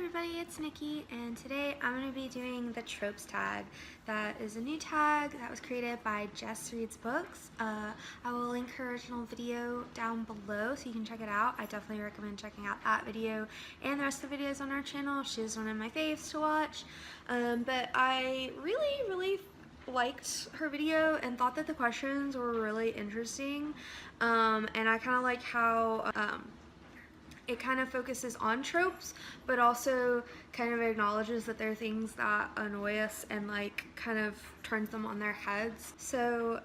everybody, it's Nikki, and today I'm going to be doing the Tropes tag. That is a new tag that was created by Jess Reads Books. I will link her original video down below so you can check it out. I definitely recommend checking out that video and the rest of the videos on our channel. She's one of my faves to watch. But I really liked her video and thought that the questions were really interesting. And I kind of like how it kind of focuses on tropes, but also kind of acknowledges that there are things that annoy us and like kind of turns them on their heads. So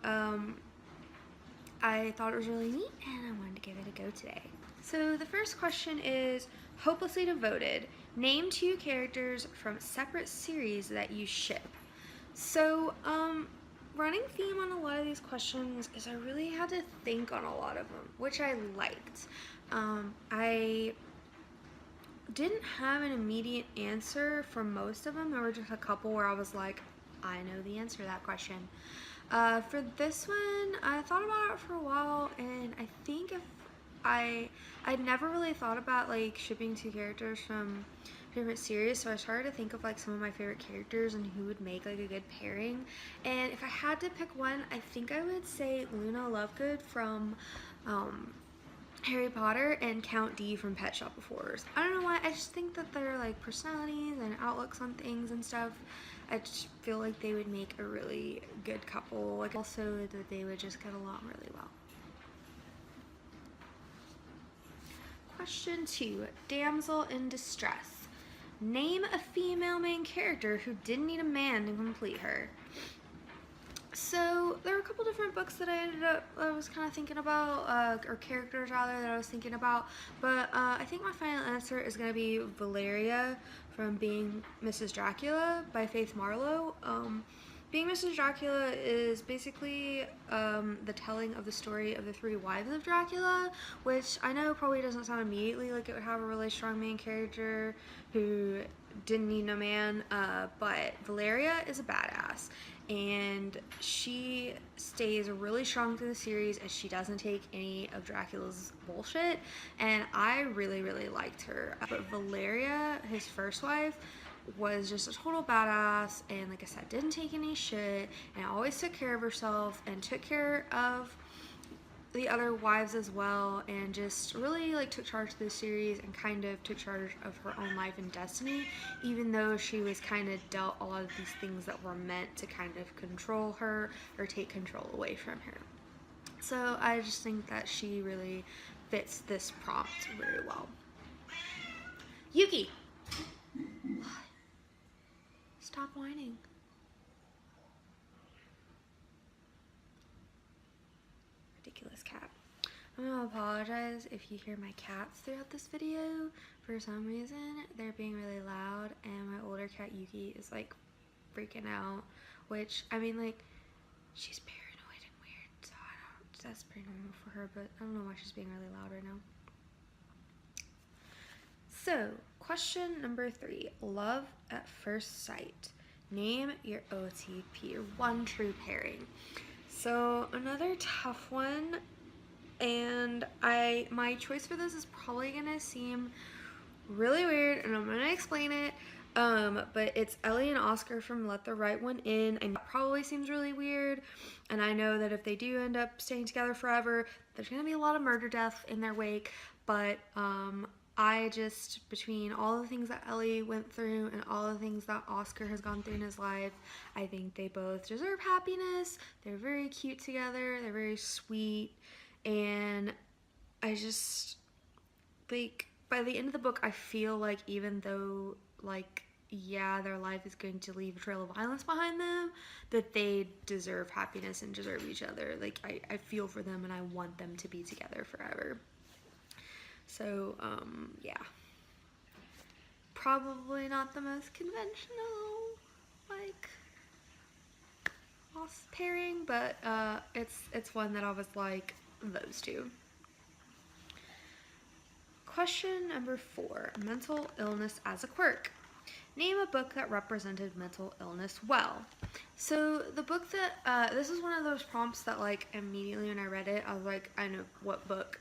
I thought it was really neat and I wanted to give it a go today. So the first question is, hopelessly devoted. Name 2 characters from separate series that you ship. So running theme on a lot of these questions is I really had to think on a lot of them, which I liked. I didn't have an immediate answer for most of them. There were just a couple where I was like, I know the answer to that question. For this one, I thought about it for a while, and I think if I'd never really thought about like shipping 2 characters from different series, so I started to think of like some of my favorite characters and who would make like a good pairing. And if I had to pick one, I think I would say Luna Lovegood from Harry Potter and Count D from Pet Shop of Horrors. I don't know why, I just think that their like personalities and outlooks on things and stuff, I just feel like they would make a really good couple. Like also that they would just get along really well. Question 2, damsel in distress. Name a female main character who didn't need a man to complete her. So there were a couple different books that I was kind of thinking about, or characters rather, that I was thinking about, but I think my final answer is going to be Valeria from Being Mrs. Dracula by Faith Marlowe. Being Mrs. Dracula is basically the telling of the story of the 3 wives of Dracula, which I know probably doesn't sound immediately like it would have a really strong main character who didn't need no man, but Valeria is a badass, and she stays really strong through the series and she doesn't take any of Dracula's bullshit, and I really liked her. But Valeria, his first wife, was just a total badass, and like I said, didn't take any shit and always took care of herself and took care of the other wives as well, and just really like took charge of the series and kind of took charge of her own life and destiny, even though she was kind of dealt a lot of these things that were meant to kind of control her or take control away from her. So I just think that she really fits this prompt very well. Yuki! Stop whining. Ridiculous cat. I'm gonna apologize if you hear my cats throughout this video. For some reason, they're being really loud, and my older cat Yuki is like freaking out, which, I mean, like, she's paranoid and weird, so that's pretty normal for her, but I don't know why she's being really loud right now. So, question number 3, love at first sight. Name your OTP, or one true pairing. So another tough one, and my choice for this is probably gonna seem really weird, and I'm gonna explain it. But it's Ellie and Oscar from Let the Right One In. And that probably seems really weird, and I know that if they do end up staying together forever, there's gonna be a lot of murder death in their wake, but I just, between all the things that Ellie went through and all the things that Oscar has gone through in his life, I think they both deserve happiness. They're very cute together, they're very sweet, and I just, like, by the end of the book, I feel like even though, like, yeah, their life is going to leave a trail of violence behind them, that they deserve happiness and deserve each other. Like, I feel for them and I want them to be together forever. So, yeah. Probably not the most conventional, like, pairing, but it's one that I was like, those 2. Question number 4, mental illness as a quirk. Name a book that represented mental illness well. So the book that, this is one of those prompts that like immediately when I read it, I was like, I know what book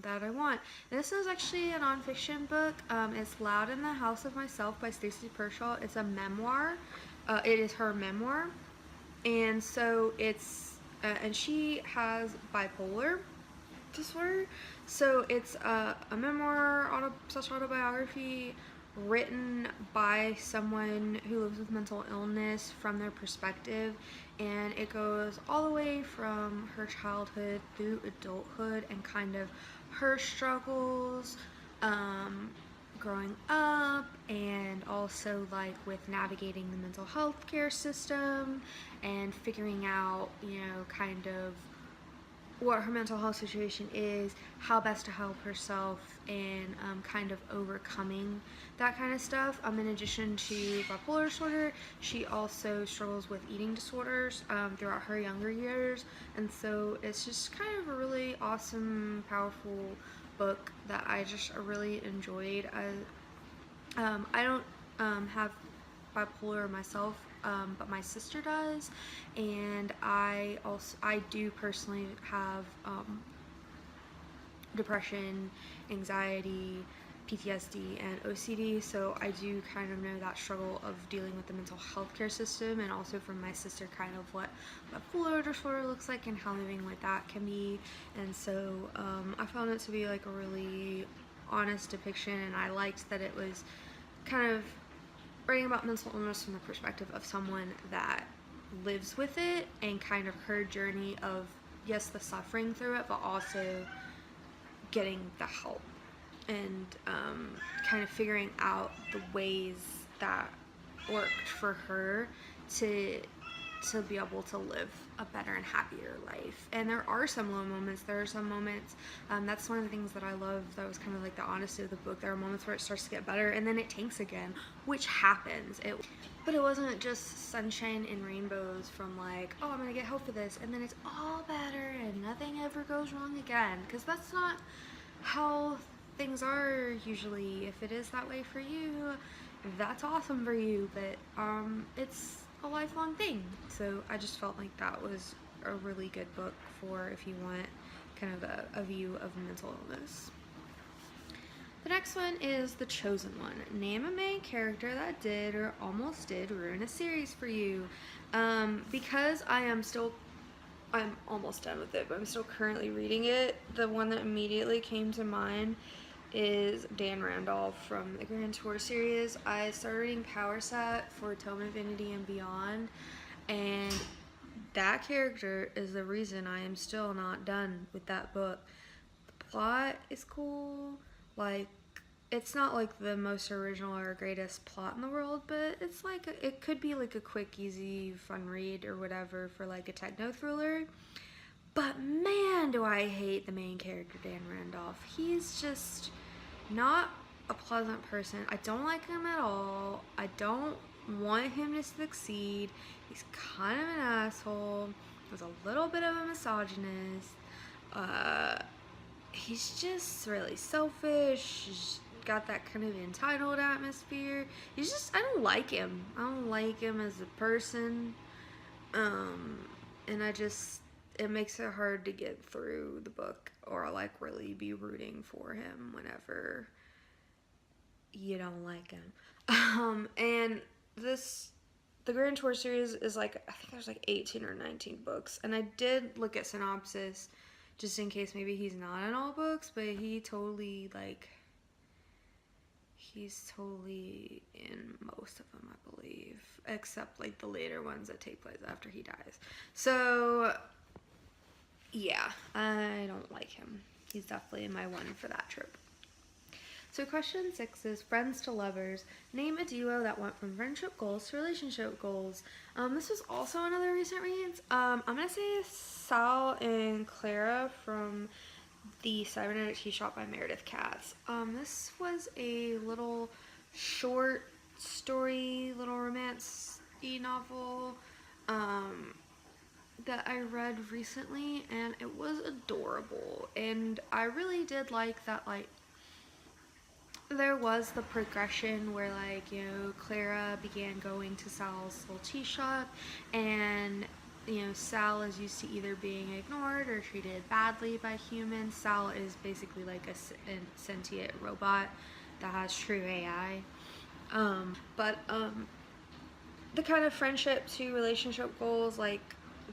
that I want. This is actually a nonfiction book. It's Loud in the House of Myself by Stacey Pershaw. It's a memoir. It is her memoir. And so it's, and she has bipolar disorder. So it's a memoir, autobiography written by someone who lives with mental illness from their perspective, and it goes all the way from her childhood through adulthood and kind of her struggles growing up, and also like with navigating the mental health care system and figuring out, you know, kind of what her mental health situation is, how best to help herself, and kind of overcoming that kind of stuff. In addition to bipolar disorder, she also struggles with eating disorders throughout her younger years, and so it's just kind of a really awesome, powerful book that I just really enjoyed. I don't have bipolar myself, but my sister does, and I do personally have depression, anxiety, PTSD, and OCD, so I do kind of know that struggle of dealing with the mental health care system, and also from my sister kind of what bipolar disorder looks like and how living with that can be. And so I found it to be like a really honest depiction, and I liked that it was kind of writing about mental illness from the perspective of someone that lives with it, and kind of her journey of, yes, the suffering through it, but also getting the help, and kind of figuring out the ways that worked for her to be able to live a better and happier life. And there are some low moments, there are some moments, that's one of the things that I love, that was kind of like the honesty of the book. There are moments where it starts to get better and then it tanks again, which happens. But it wasn't just sunshine and rainbows from like, oh, I'm gonna get help for this, and then it's all better and nothing ever goes wrong again, because that's not how things are usually. If it is that way for you, that's awesome for you, but it's a lifelong thing. So I just felt like that was a really good book for if you want kind of a view of mental illness. The next one is The Chosen One. Name a main character that did or almost did ruin a series for you. Because I'm almost done with it, but I'm still currently reading it, the one that immediately came to mind is Dan Randolph from the Grand Tour series. I started reading Power Set for Tome Infinity and Beyond, and that character is the reason I am still not done with that book. The plot is cool, like, it's not like the most original or greatest plot in the world, but it's like, it could be like a quick, easy, fun read or whatever for like a techno thriller. But man, do I hate the main character, Dan Randolph. He's just not a pleasant person. I don't like him at all. I don't want him to succeed. He's kind of an asshole. He's a little bit of a misogynist. He's just really selfish. He's got that kind of entitled atmosphere. He's just, I don't like him. I don't like him as a person. And it makes it hard to get through the book or like really be rooting for him whenever you don't like him. And the Grand Tour series is like, I think there's like 18 or 19 books, and I did look at synopsis just in case maybe he's not in all books, but he's totally in most of them, I believe, except like the later ones that take place after he dies. So yeah, I don't like him. He's definitely my one for that trope. So question 6 is friends to lovers. Name a duo that went from friendship goals to relationship goals. This was also another recent read. I'm going to say Sal and Clara from the Cybernetic Tea Shop by Meredith Katz. This was a little short story, little romance-y novel that I read recently, and it was adorable. And I really did like that, like, there was the progression where, like, you know, Clara began going to Sal's little tea shop, and Sal is used to either being ignored or treated badly by humans. Sal is basically like a sentient robot that has true AI. But the kind of friendship to relationship goals, like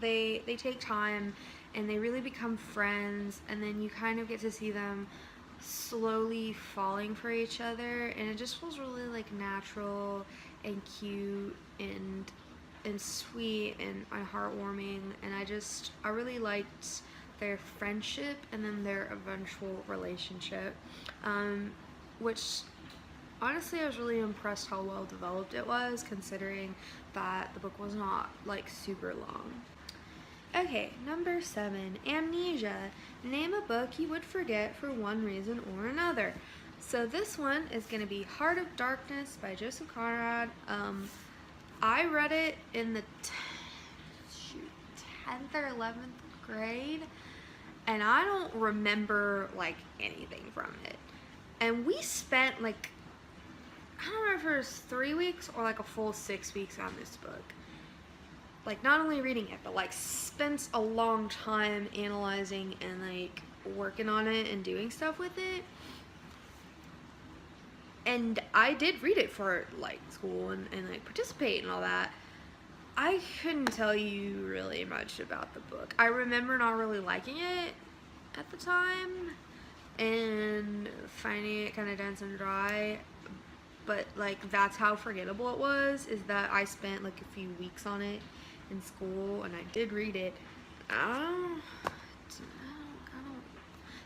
they take time and they really become friends, and then you kind of get to see them slowly falling for each other, and it just feels really like natural and cute and sweet and heartwarming, and I really liked their friendship and then their eventual relationship, which honestly I was really impressed how well developed it was, considering that the book was not like super long. Okay, number 7, Amnesia. Name a book you would forget for one reason or another. So this one is going to be Heart of Darkness by Joseph Conrad. I read it in the 10th or 11th grade, and I don't remember like anything from it. And we spent like, I don't remember if it was 3 weeks or like a full 6 weeks on this book. Like, not only reading it, but like spent a long time analyzing and like working on it and doing stuff with it. And I did read it for like school and like participate and all that. I couldn't tell you really much about the book. I remember not really liking it at the time and finding it kind of dense and dry. But like, that's how forgettable it was, is that I spent like a few weeks on it in school and I did read it.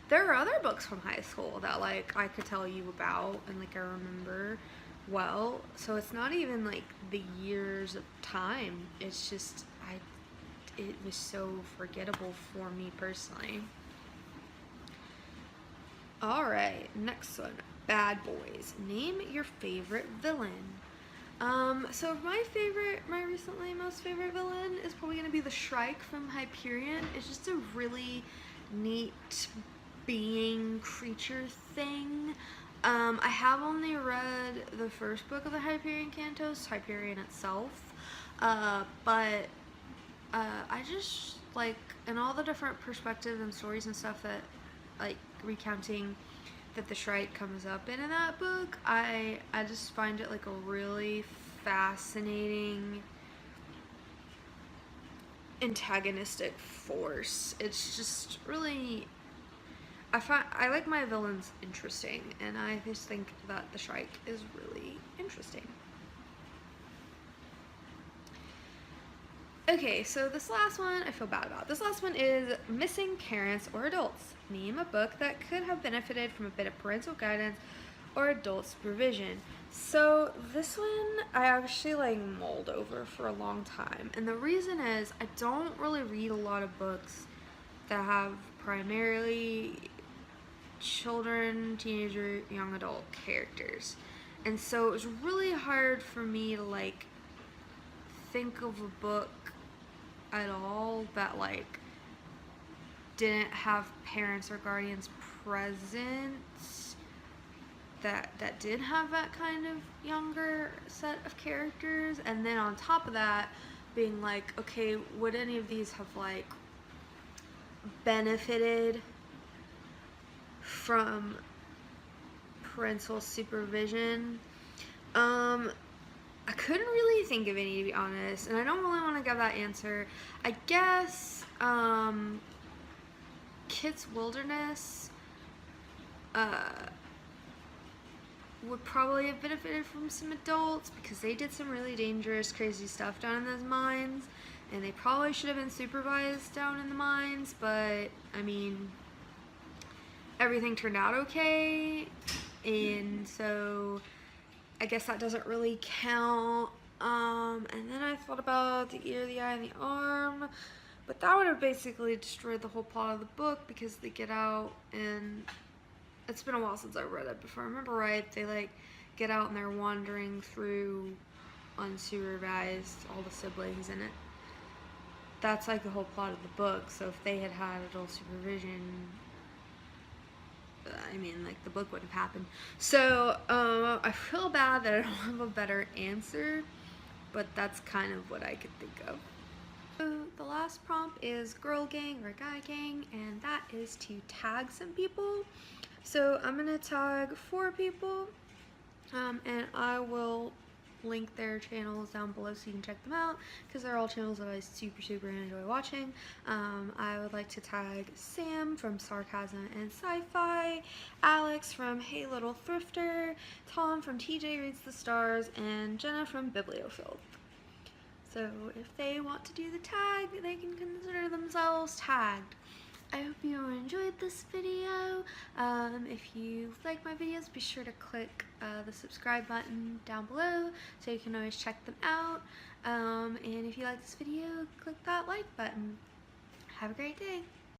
There are other books from high school that like I could tell you about and like I remember well, so it's not even like the years of time, it's just it was so forgettable for me personally. Alright, next one, Bad Boys. Name your favorite villain. So my recently most favorite villain is probably going to be the Shrike from Hyperion. It's just a really neat being creature thing. I have only read the first book of the Hyperion Cantos, Hyperion itself, but I just like, in all the different perspectives and stories and stuff that like recounting that the Shrike comes up in that book, I just find it like a really fascinating antagonistic force. It's just really, I like my villains interesting, and I just think that the Shrike is really interesting. Okay, so this last one I feel bad about. This last one is Missing Parents or Adults. Name a book that could have benefited from a bit of parental guidance or adult supervision. So this one I actually like mulled over for a long time, and the reason is I don't really read a lot of books that have primarily children, teenager, young adult characters, and so it was really hard for me to like think of a book at all that like didn't have parents or guardians present that did have that kind of younger set of characters, and then on top of that being like, okay, would any of these have like benefited from parental supervision? I couldn't really think of any, to be honest, and I don't really want to give that answer. I guess Kit's Wilderness would probably have benefited from some adults, because they did some really dangerous, crazy stuff down in those mines, and they probably should have been supervised down in the mines, but I mean, everything turned out okay, and so I guess that doesn't really count. And then I thought about the ear, the eye, and the arm, but that would have basically destroyed the whole plot of the book, because they get out, and it's been a while since I read it, but if I remember right, they like get out and they're wandering through unsupervised, all the siblings in it. That's like the whole plot of the book, so if they had had adult supervision, I mean, like, the book wouldn't have happened. So, I feel bad that I don't have a better answer, but that's kind of what I could think of. So the last prompt is girl gang or guy gang, and that is to tag some people. So I'm gonna tag 4 people, and I will link their channels down below so you can check them out because they're all channels that I super enjoy watching. I would like to tag Sam from Sarcasm and Sci-Fi, Alex from Hey Little Thrifter, Tom from TJ Reads the Stars, and Jenna from Bibliofilth. So if they want to do the tag, they can consider themselves tagged. I hope you enjoyed this video. If you like my videos, be sure to click the subscribe button down below so you can always check them out. And if you like this video, click that like button. Have a great day.